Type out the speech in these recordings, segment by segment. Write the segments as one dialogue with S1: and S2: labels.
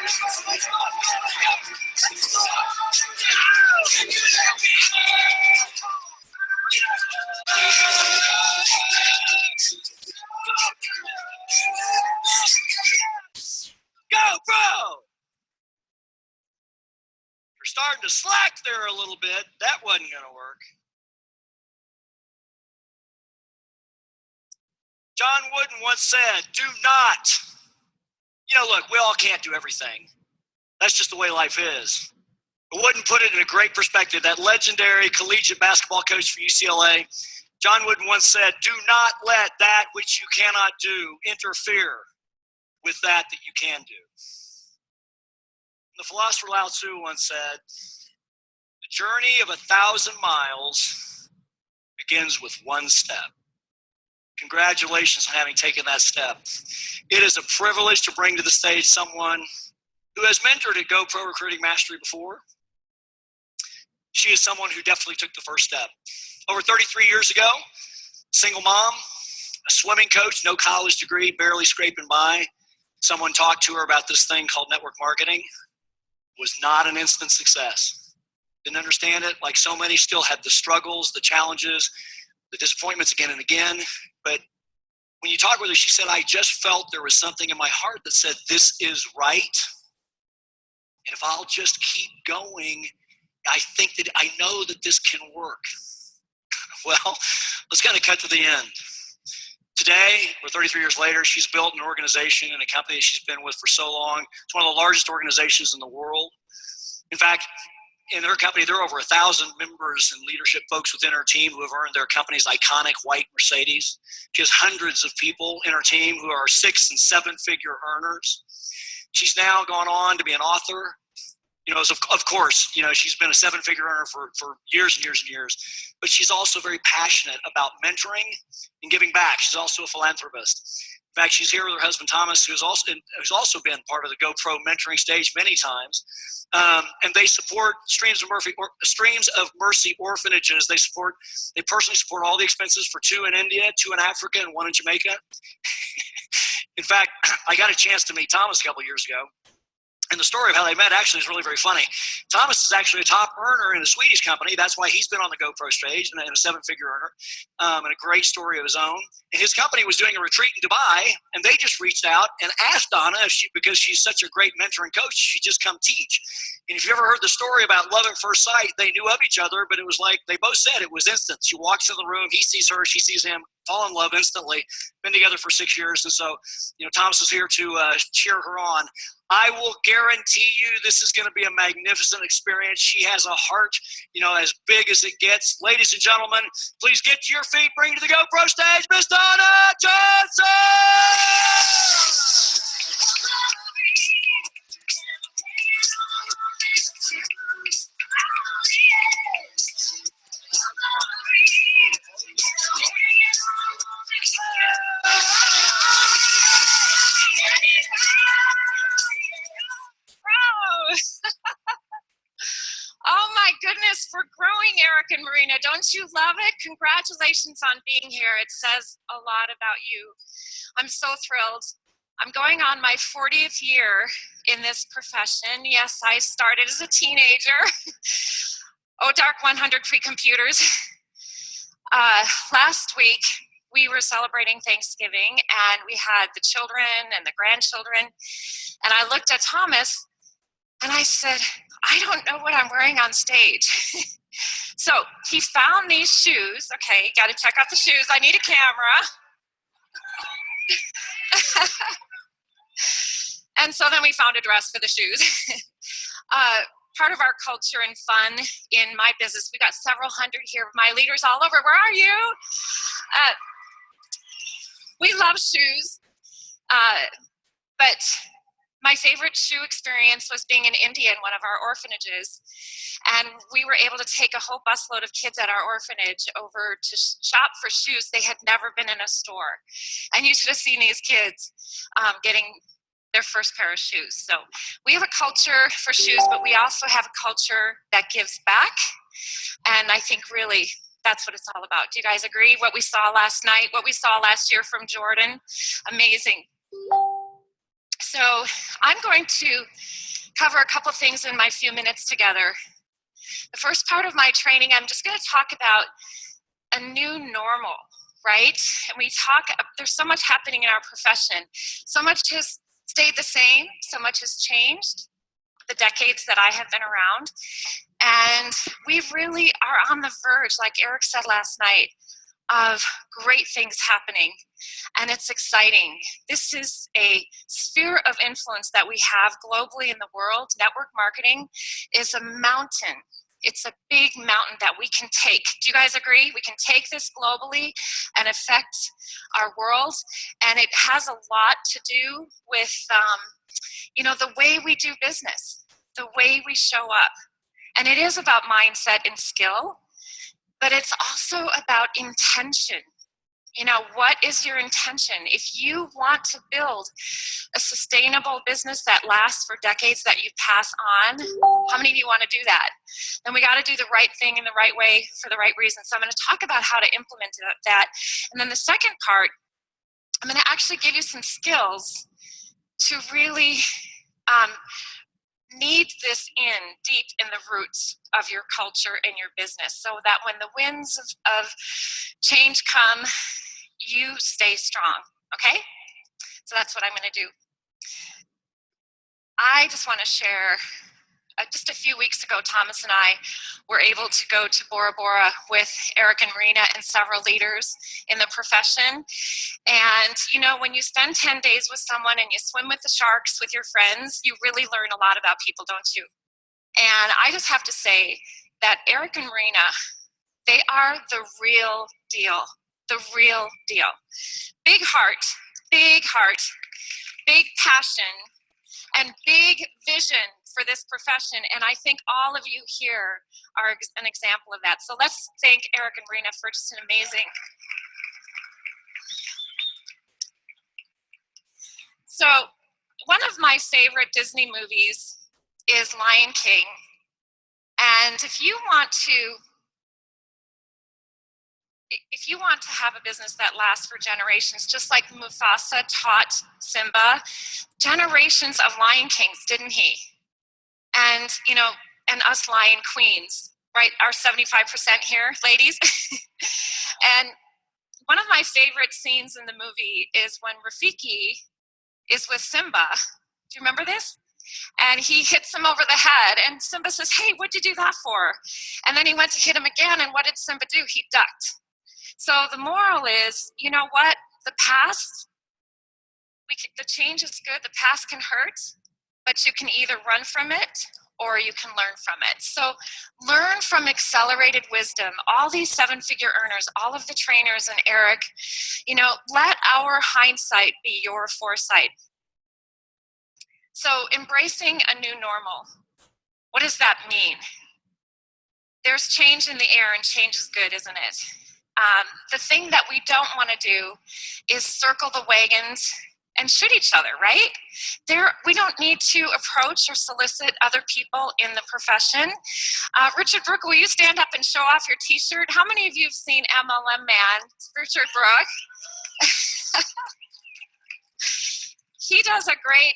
S1: GoPro! You're starting to slack there a little bit. That wasn't going to work. John Wooden once said, do not. Look, we all can't do everything. That's just the way life is. But Wooden put it in a great perspective. That legendary collegiate basketball coach for UCLA, John Wooden once said, do not let that which you cannot do interfere with that you can do. The philosopher Lao Tzu once said, the journey of 1,000 miles begins with one step. Congratulations on having taken that step. It is a privilege to bring to the stage someone who has mentored at GoPro Recruiting Mastery before. She is someone who definitely took the first step. Over 33 years ago, single mom, a swimming coach, no college degree, barely scraping by. Someone talked to her about this thing called network marketing. Was not an instant success. Didn't understand it. Like so many, still had the struggles, the challenges, the disappointments again and again. But when you talk with her, she said, I just felt there was something in my heart that said, this is right. And if I'll just keep going, I think that I know that this can work. Well, let's kind of cut to the end. Today, we're 33 years later, she's built an organization and a company that she's been with for so long. It's one of the largest organizations in the world. In fact, in her company, there are over 1,000 members and leadership folks within her team who have earned their company's iconic white Mercedes. She has hundreds of people in her team who are 6- and 7-figure earners. She's now gone on to be an author. Of course, she's been a 7-figure earner for years and years and years, but she's also very passionate about mentoring and giving back. She's also a philanthropist. In fact, she's here with her husband, Thomas, who's also been part of the GoPro mentoring stage many times. And they support Streams of Mercy orphanages. They personally support all the expenses for 2 in India, 2 in Africa, and 1 in Jamaica. In fact, I got a chance to meet Thomas a couple of years ago. And the story of how they met actually is really very funny. Thomas is actually a top earner in a Swedish company. That's why he's been on the GoPro stage and a 7-figure earner, and a great story of his own. And his company was doing a retreat in Dubai, and they just reached out and asked Donna if because she's such a great mentor and coach, she'd just come teach. And if you ever heard the story about love at first sight, they knew of each other, but it was like they both said it was instant. She walks in the room, he sees her, she sees him, fall in love instantly. Been together for 6 years, and so Thomas is here to cheer her on. I will guarantee you this is going to be a magnificent experience. She has a heart, as big as it gets. Ladies and gentlemen, please get to your feet. Bring to the GoPro stage, Miss Donna Johnson!
S2: Oh my goodness, we're growing, Eric and Marina. Don't you love it? Congratulations on being here. It says a lot about you. I'm so thrilled. I'm going on my 40th year in this profession. Yes, I started as a teenager. Oh, dark 100 pre-computers. Last week, we were celebrating Thanksgiving, and we had the children and the grandchildren. And I looked at Thomas, and I said, I don't know what I'm wearing on stage. So he found these shoes. Okay, got to check out the shoes. I need a camera. And so then we found a dress for the shoes. Part of our culture and fun in my business, we got several hundred here, my leaders all over. Where are you? We love shoes, but my favorite shoe experience was being in India in one of our orphanages. And we were able to take a whole busload of kids at our orphanage over to shop for shoes. They had never been in a store. And you should have seen these kids getting their first pair of shoes. So we have a culture for shoes, but we also have a culture that gives back. And I think really that's what it's all about. Do you guys agree? What we saw last night, what we saw last year from Jordan, amazing. So I'm going to cover a couple things in my few minutes together. The first part of my training, I'm just going to talk about a new normal, right? And there's so much happening in our profession. So much has stayed the same, so much has changed the decades that I have been around. And we really are on the verge, like Eric said last night, of great things happening. And it's exciting. This is a sphere of influence that we have globally in the world. Network marketing is a mountain. It's a big mountain that we can take. Do you guys agree? We can take this globally and affect our world. And it has a lot to do with, the way we do business, the way we show up. And it is about mindset and skill, but it's also about intention. What is your intention? If you want to build a sustainable business that lasts for decades, that you pass on, how many of you want to do that? Then we got to do the right thing in the right way for the right reason. So I'm going to talk about how to implement that. And then the second part, I'm going to actually give you some skills to really knead this in deep in the roots of your culture and your business, so that when the winds of change come, you stay strong. Okay? So that's what I'm going to do. I just want to share, just a few weeks ago, Thomas and I were able to go to Bora Bora with Eric and Marina and several leaders in the profession. And, when you spend 10 days with someone and you swim with the sharks with your friends, you really learn a lot about people, don't you? And I just have to say that Eric and Marina, they are the real deal. The real deal. Big heart, big passion, and big vision for this profession. And I think all of you here are an example of that. So let's thank Eric and Marina for just an amazing. So one of my favorite Disney movies is Lion King. And if you want to have a business that lasts for generations, just like Mufasa taught Simba, generations of Lion Kings, didn't he? And, and us Lion Queens, right? Our 75% here, ladies. And one of my favorite scenes in the movie is when Rafiki is with Simba. Do you remember this? And he hits him over the head, and Simba says, "Hey, what'd you do that for?" And then he went to hit him again, and what did Simba do? He ducked. So the moral is, you know what? The past, the change is good. The past can hurt, but you can either run from it or you can learn from it. So learn from accelerated wisdom. All these 7-figure earners, all of the trainers and Eric, let our hindsight be your foresight. So embracing a new normal. What does that mean? There's change in the air, and change is good, isn't it? The thing that we don't want to do is circle the wagons and shoot each other, right? We don't need to approach or solicit other people in the profession. Richard Brooke, will you stand up and show off your t-shirt? How many of you have seen MLM Man? Richard Brooke. He does a great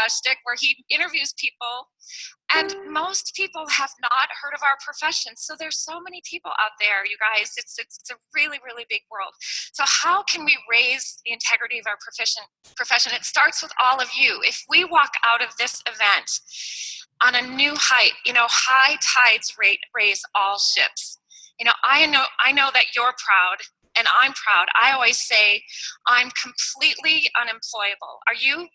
S2: shtick where he interviews people, and most people have not heard of our profession. So there's so many people out there, you guys. It's a really, really big world. So how can we raise the integrity of our profession? It starts with all of you. If we walk out of this event on a new height, high tides raise all ships. I know that you're proud. And I'm proud. I always say I'm completely unemployable. Are you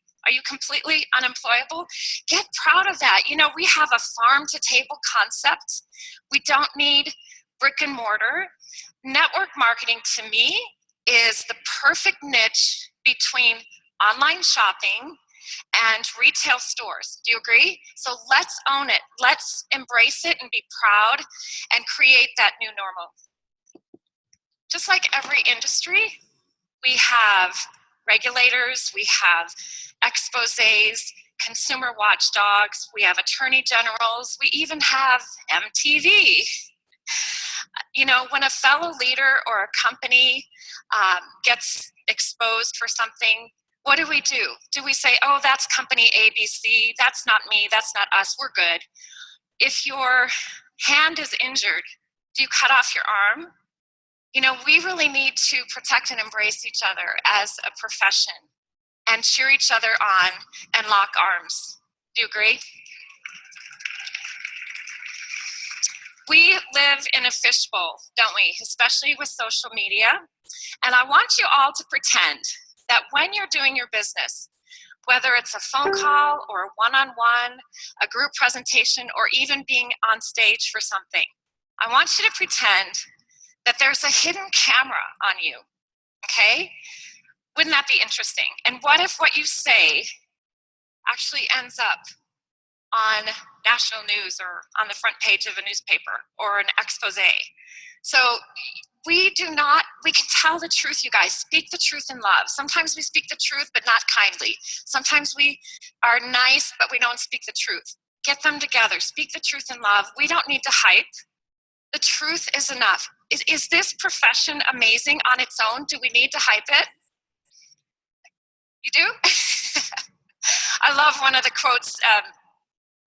S2: completely unemployable? Get proud of that. We have a farm to table concept. We don't need brick and mortar. Network marketing to me is the perfect niche between online shopping and retail stores. Do you agree? So let's own it. Let's embrace it and be proud and create that new normal. Just like every industry, we have regulators, we have exposés, consumer watchdogs, we have attorney generals, we even have MTV. When a fellow leader or a company gets exposed for something, what do? Do we say, oh, that's company ABC, that's not me, that's not us, we're good? If your hand is injured, do you cut off your arm? You know, we really need to protect and embrace each other as a profession and cheer each other on and lock arms. Do you agree? We live in a fishbowl, don't we? Especially with social media. And I want you all to pretend that when you're doing your business, whether it's a phone call or a one-on-one, a group presentation, or even being on stage for something, I want you to pretend that there's a hidden camera on you, okay? Wouldn't that be interesting? And what if what you say actually ends up on national news or on the front page of a newspaper or an expose? So we can tell the truth, you guys. Speak the truth in love. Sometimes we speak the truth, but not kindly. Sometimes we are nice, but we don't speak the truth. Get them together. Speak the truth in love. We don't need to hype. The truth is enough. Is this profession amazing on its own? Do we need to hype it? You do? I love one of the quotes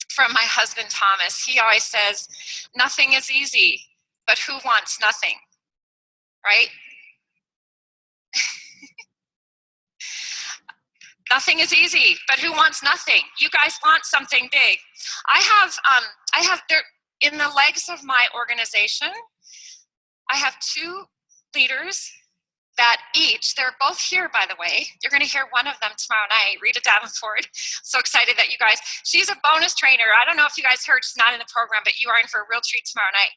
S2: from my husband, Thomas. He always says, nothing is easy, but who wants nothing? Right? Nothing is easy, but who wants nothing? You guys want something big. I have there in the legs of my organization, I have two leaders that they're both here, by the way. You're going to hear one of them tomorrow night, Rita Davenport. So excited that you guys, she's a bonus trainer. I don't know if you guys heard, she's not in the program, but you are in for a real treat tomorrow night.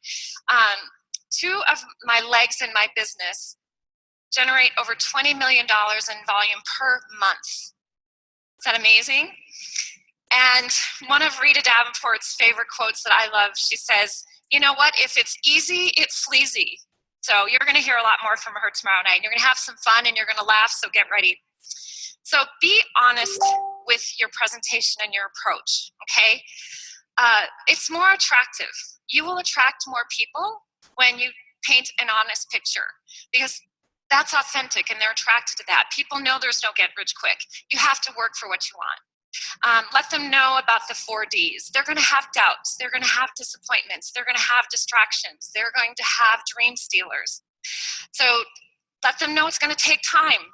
S2: Two of my legs in my business generate over $20 million in volume per month. Is that amazing? And one of Rita Davenport's favorite quotes that I love, she says, you know what, if it's easy, it's sleazy. So you're going to hear a lot more from her tomorrow night. You're going to have some fun and you're going to laugh, so get ready. So be honest with your presentation and your approach, okay? It's more attractive. You will attract more people when you paint an honest picture because that's authentic and they're attracted to that. People know there's no get rich quick. You have to work for what you want. Let them know about the 4Ds. They're going to have doubts. They're going to have disappointments. They're going to have distractions. They're going to have dream stealers. So let them know it's going to take time.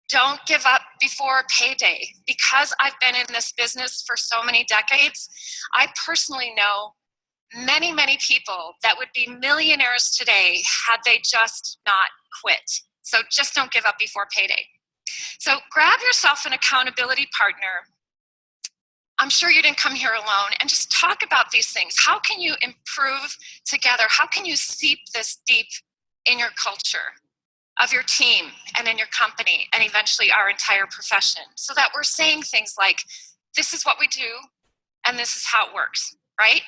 S2: Don't give up before payday. Because I've been in this business for so many decades, I personally know many, many people that would be millionaires today had they just not quit. So just don't give up before payday. So grab yourself an accountability partner. I'm sure you didn't come here alone, and just talk about these things. How can you improve together? How can you seep this deep in your culture of your team and in your company and eventually our entire profession so that we're saying things like, this is what we do and this is how it works, right?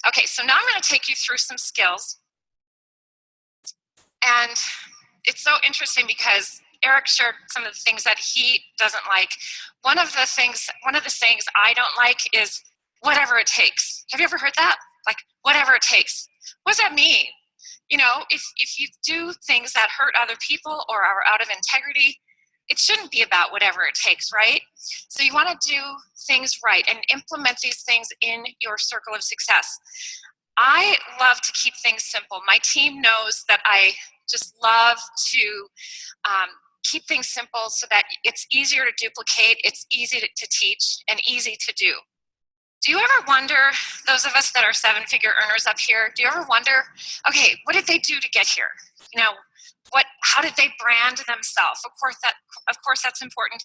S2: Okay, so now I'm going to take you through some skills. And it's so interesting because Eric shared some of the things that he doesn't like. One of the sayings I don't like is whatever it takes. Have you ever heard that? Like, whatever it takes. What does that mean? You know, if you do things that hurt other people or are out of integrity, it shouldn't be about whatever it takes, right? So you want to do things right and implement these things in your circle of success. I love to keep things simple. My team knows that I just love to keep things simple so that it's easier to duplicate, it's easy to teach, and easy to do. Do you ever wonder, those of us that are seven-figure earners up here, do you ever wonder, okay, what did they do to get here? You know, how did they brand themselves? Of course that's important.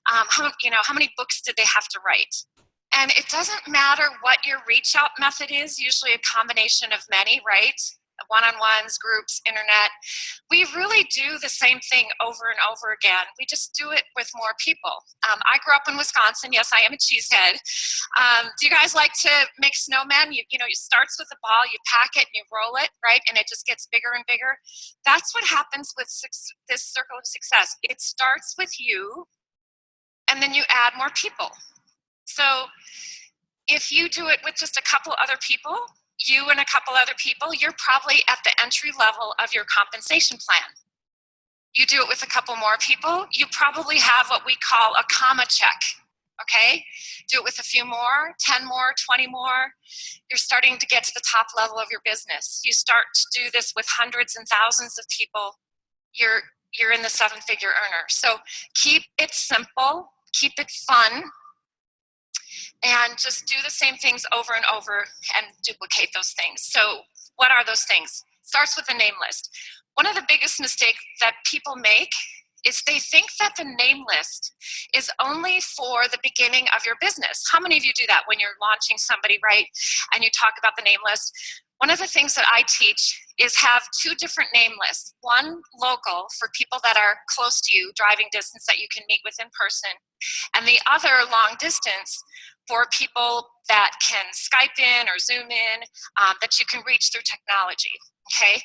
S2: How many books did they have to write? And it doesn't matter what your reach out method is, usually a combination of many, right? One-on-ones, groups, internet. We really do the same thing over and over again. We just do it with more people. I grew up in Wisconsin. Yes, I am a cheesehead. Do you guys like to make snowmen? It starts with a ball, you pack it and you roll it, right? And it just gets bigger and bigger. That's what happens with this circle of success. It starts with you and then you add more people. So if you do it with just a couple other people, you and a couple other people, you're probably at the entry level of your compensation plan. You do it with a couple more people, you probably have what we call a comma check. Okay? Do it with a few more, 10 more, 20 more. You're starting to get to the top level of your business. You start to do this with hundreds and thousands of people. You're in the 7-figure earner. So keep it simple, keep it fun, and just do the same things over and over and duplicate those things. So what are those things? Starts with a name list. One of the biggest mistakes that people make is they think that the name list is only for the beginning of your business. How many of you do that when you're launching somebody, right? And you talk about the name list? One of the things that I teach is have 2 different name lists. One local for people that are close to you, driving distance that you can meet with in person, and the other long distance for people that can Skype in or Zoom in, that you can reach through technology, okay?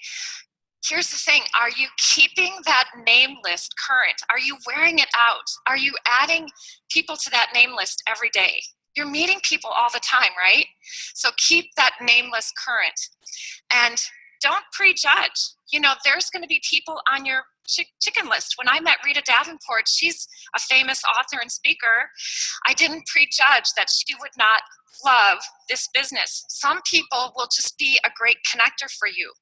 S2: Here's the thing, are you keeping that name list current? Are you wearing it out? Are you adding people to that name list every day? You're meeting people all the time, right? So keep that name list current. And don't prejudge. You know, there's gonna be people on your chicken list. When I met Rita Davenport, she's a famous author and speaker. I didn't prejudge that she would not love this business. Some people will just be a great connector for you.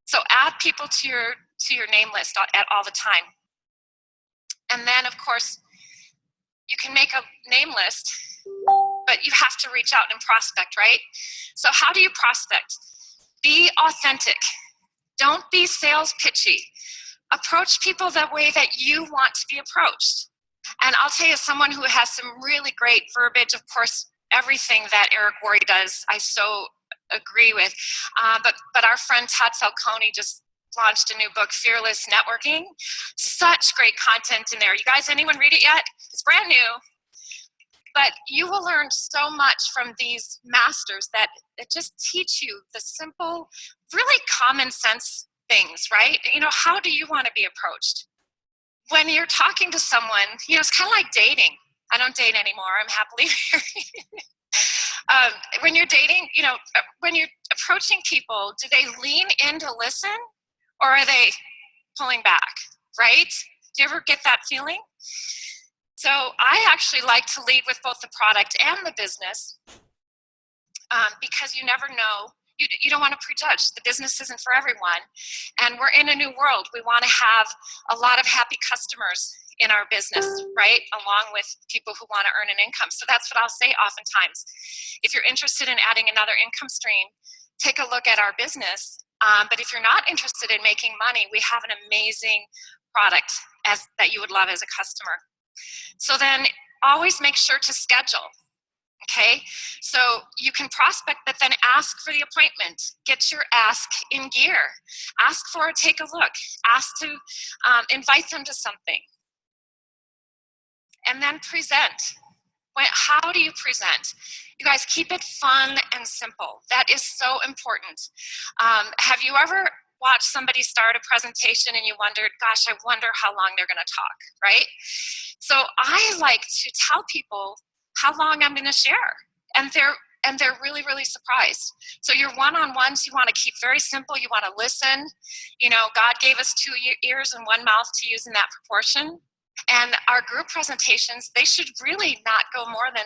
S2: So add people to your name list at all the time. And then, of course, you can make a name list, but you have to reach out and prospect, right? So how do you prospect? Be authentic. Don't be sales pitchy. Approach people the way that you want to be approached. And I'll tell you, someone who has some really great verbiage, of course, everything that Eric Worre does, I so agree with. But our friend Todd Falcone just launched a new book, Fearless Networking. Such great content in there. You guys, anyone read it yet? It's brand new. But you will learn so much from these masters that just teach you the simple, really common sense things, right? You know, how do you want to be approached? When you're talking to someone, you know, it's kind of like dating. I don't date anymore. I'm happily married. When you're dating, you know, when you're approaching people, do they lean in to listen or are they pulling back, right? Do you ever get that feeling? So I actually like to lead with both the product and the business, because you never know. You don't want to prejudge. The business isn't for everyone. And we're in a new world. We want to have a lot of happy customers in our business, right? Along with people who want to earn an income. So that's what I'll say oftentimes. If you're interested in adding another income stream, take a look at our business. But if you're not interested in making money, we have an amazing product that you would love as a customer. So then always make sure to schedule. Okay, so you can prospect, but then ask for the appointment. Get your ask in gear. Ask for a take a look. Ask to invite them to something. And then present. How do you present? You guys, keep it fun and simple. That is so important. Have you ever watched somebody start a presentation and you wondered, gosh, I wonder how long they're going to talk, right? So I like to tell people how long I'm going to share, and they're really, really surprised. So your one-on-ones, you want to keep very simple. You want to listen. You know, God gave us 2 ears and 1 mouth to use in that proportion. And our group presentations, they should really not go more than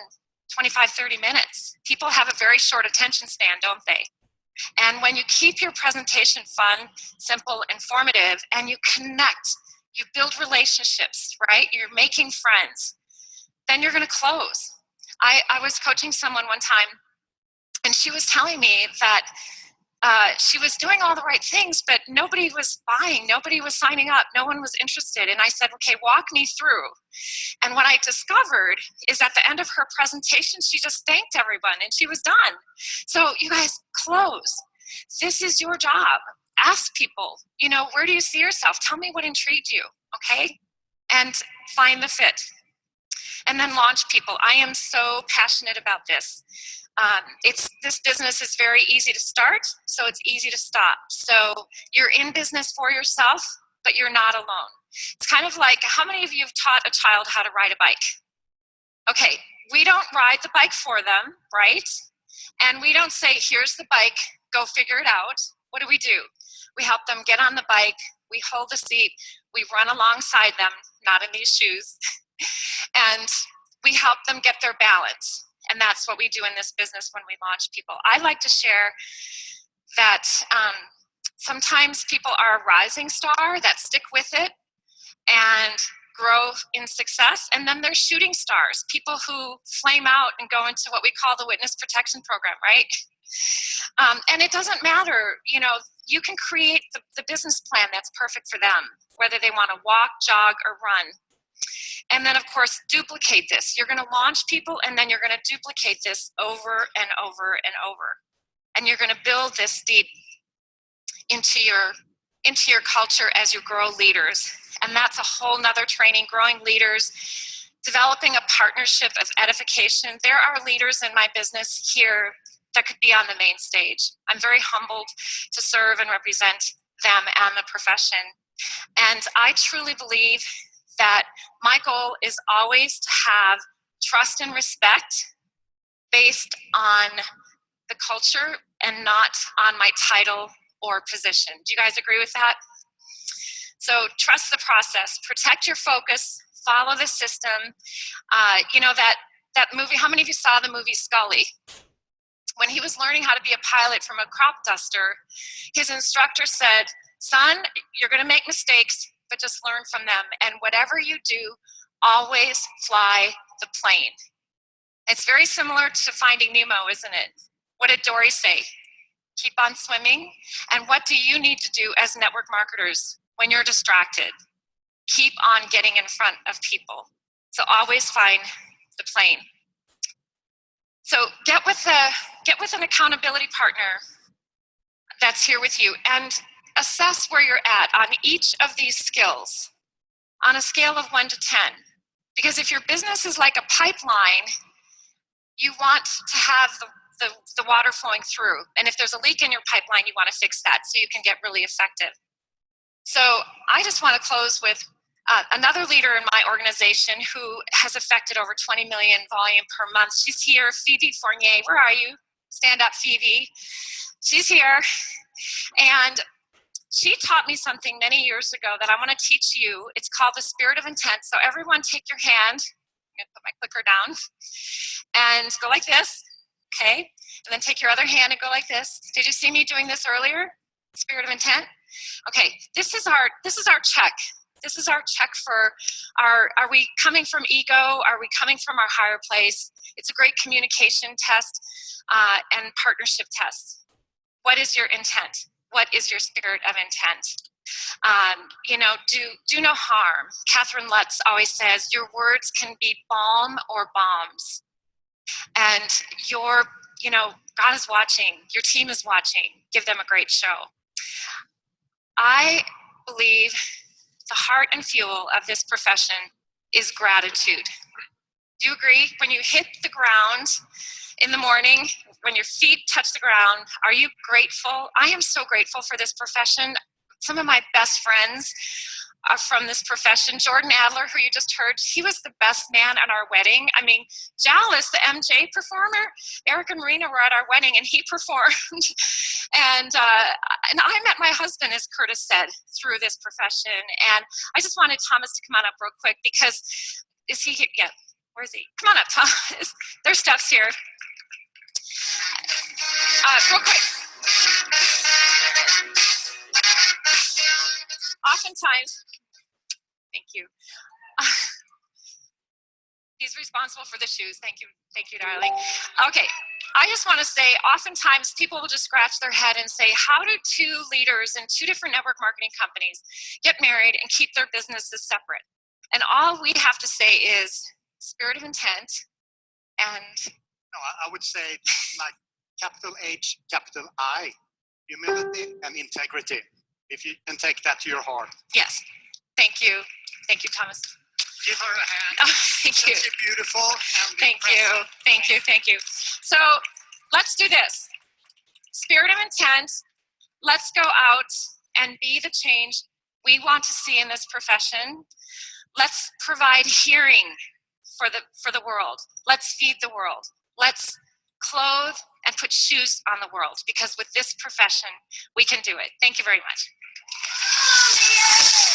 S2: 25, 30 minutes. People have a very short attention span, don't they? And when you keep your presentation fun, simple, informative, and you connect, you build relationships, right? You're making friends, then you're going to close. I was coaching someone one time, and she was telling me that she was doing all the right things, but nobody was buying, nobody was signing up, no one was interested. And I said, okay, walk me through. And what I discovered is at the end of her presentation, she just thanked everyone and she was done. So you guys, close. This is your job. Ask people, you know, where do you see yourself? Tell me what intrigued you, okay? And find the fit. And then launch people. I am so passionate about this. This business is very easy to start, so it's easy to stop. So you're in business for yourself, but you're not alone. It's kind of like, how many of you have taught a child how to ride a bike? Okay, we don't ride the bike for them, right? And we don't say, here's the bike, go figure it out. What do? We help them get on the bike. We hold the seat, we run alongside them, not in these shoes, and we help them get their balance. And that's what we do in this business when we launch people. I like to share that sometimes people are a rising star that stick with it and grow in success, and then there's shooting stars, people who flame out and go into what we call the witness protection program, right? And it doesn't matter, you know, you can create the business plan that's perfect for them, whether they want to walk, jog, or run. And then, of course, duplicate this. You're going to launch people, and then you're going to duplicate this over and over and over. And you're going to build this deep into your culture as you grow leaders. And that's a whole nother training, growing leaders, developing a partnership of edification. There are leaders in my business here that could be on the main stage. I'm very humbled to serve and represent them and the profession. And I truly believe that my goal is always to have trust and respect based on the culture and not on my title or position. Do you guys agree with that? So trust the process, protect your focus, follow the system. You know, that movie, how many of you saw the movie Scully? When he was learning how to be a pilot from a crop duster, his instructor said, son, you're gonna make mistakes, but just learn from them. And whatever you do, always fly the plane. It's very similar to Finding Nemo, isn't it? What did Dory say? Keep on swimming. And what do you need to do as network marketers when you're distracted? Keep on getting in front of people. So always find the plane. So get with an accountability partner that's here with you and assess where you're at on each of these skills on a scale of 1 to 10. Because if your business is like a pipeline, you want to have the water flowing through. And if there's a leak in your pipeline, you want to fix that so you can get really effective. So I just want to close with another leader in my organization who has affected over 20 million volume per month. She's here, Phoebe Fournier. Where are you? Stand up, Phoebe. She's here. And she taught me something many years ago that I want to teach you. It's called the spirit of intent. So everyone take your hand. I'm going to put my clicker down. And go like this. Okay? And then take your other hand and go like this. Did you see me doing this earlier? Spirit of intent? Okay, this is our check. This is our check for are we coming from ego? Are we coming from our higher place? It's a great communication test and partnership test. What is your intent? What is your spirit of intent? You know, do no harm. Catherine Lutz always says, your words can be balm or bombs. And God is watching. Your team is watching. Give them a great show. I believe the heart and fuel of this profession is gratitude. Do you agree? When you hit the ground in the morning, when your feet touch the ground, are you grateful? I am so grateful for this profession. Some of my best friends are from this profession. Jordan Adler, who you just heard, he was the best man at our wedding. I mean, Dallas, the MJ performer, Eric and Marina were at our wedding and he performed. And I met my husband, as Curtis said, through this profession. And I just wanted Thomas to come on up real quick because, is he here? Yeah, where is he? Come on up, Thomas. There's Steph's here. Real quick. Oftentimes, thank you. He's responsible for the shoes. Thank you, darling. Okay, I just want to say, oftentimes people will just scratch their head and say, how do two leaders in two different network marketing companies get married and keep their businesses separate? And all we have to say is spirit of intent and...
S3: No, I would say like capital H, capital I, humility and integrity. If you can take that to your heart.
S2: Yes. Thank you. Thank you, Thomas.
S3: Give her a hand.
S2: Oh, thank you.
S3: She's beautiful. And
S2: thank you. Thank you. Thank you. So let's do this. Spirit of intent. Let's go out and be the change we want to see in this profession. Let's provide hearing for the world. Let's feed the world. Let's clothe and put shoes on the world, because with this profession, we can do it. Thank you very much. Yeah.